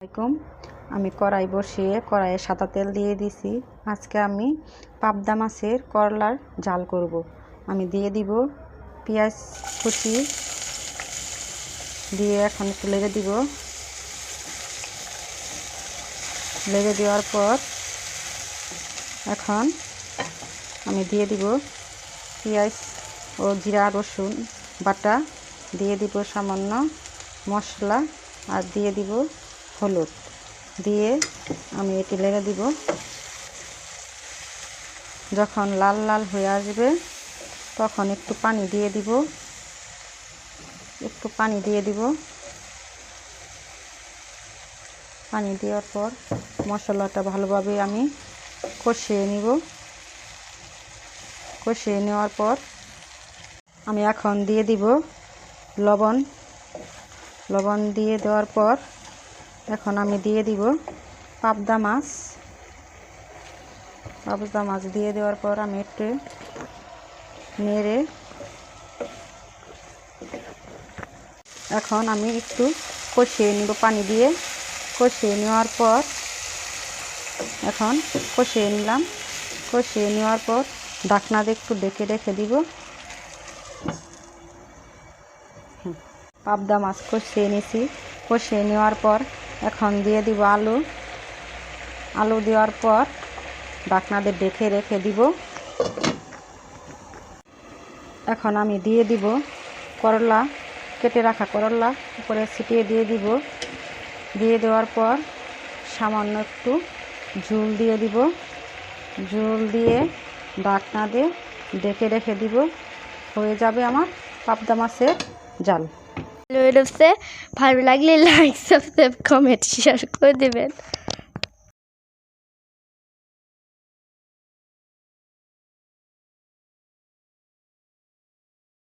আলাইকুম। আমি কড়াই বসিয়ে কড়াইয়ে সাদা তেল দিয়ে দিছি। আজকে আমি পাবদা মাছের করলার ঝাল করব। আমি দিয়ে দিব পেঁয়াজ কুচি দিয়ে এখন একটু লেগে দিব। লেগে দেওয়ার পর এখন আমি দিয়ে দিব পেঁয়াজ ও জিরা রসুন বাটা, দিয়ে দিব সামান্য মশলা আর দিয়ে দিব হলুদ দিয়ে আমি এটি লেগে দিব। যখন লাল লাল হয়ে আসবে তখন একটু পানি দিয়ে দিব। পানি দেওয়ার পর মশলাটা ভালোভাবে আমি কষিয়ে নিব। কষিয়ে নেওয়ার পর আমি এখন দিয়ে দিব লবণ দিয়ে দেওয়ার পর এখন আমি দিয়ে দিব পাবদা মাছ দিয়ে দেওয়ার পর আমি একটু নেড়ে এখন আমি একটু কষিয়ে নিব। পানি দিয়ে কষিয়ে নেওয়ার পর এখন কষিয়ে নিলাম। কষিয়ে নেওয়ার পর ঢাকনা দিয়ে একটু ঢেকে রেখে দিব। পাবদা মাছ কষিয়ে নিয়েছি। কষিয়ে নেওয়ার পর এখন দিয়ে দিব আলু দেওয়ার পর ঢাকনা দিয়ে ঢেকে রেখে দিব। এখন আমি দিয়ে দিব করলা, কেটে রাখা করলা উপরে ছিটিয়ে দিয়ে দিব। দিয়ে দেওয়ার পর সামান্য একটু ঝোল দিয়ে দিব। ঝোল দিয়ে ঢাকনা দিয়ে ঢেকে রেখে দিব। হয়ে যাবে আমার পাবদা মাছের ঝাল। ভালো লাগলে লাইক সাবস্ক্রাইব কমেন্ট শেয়ার করে দেবেন।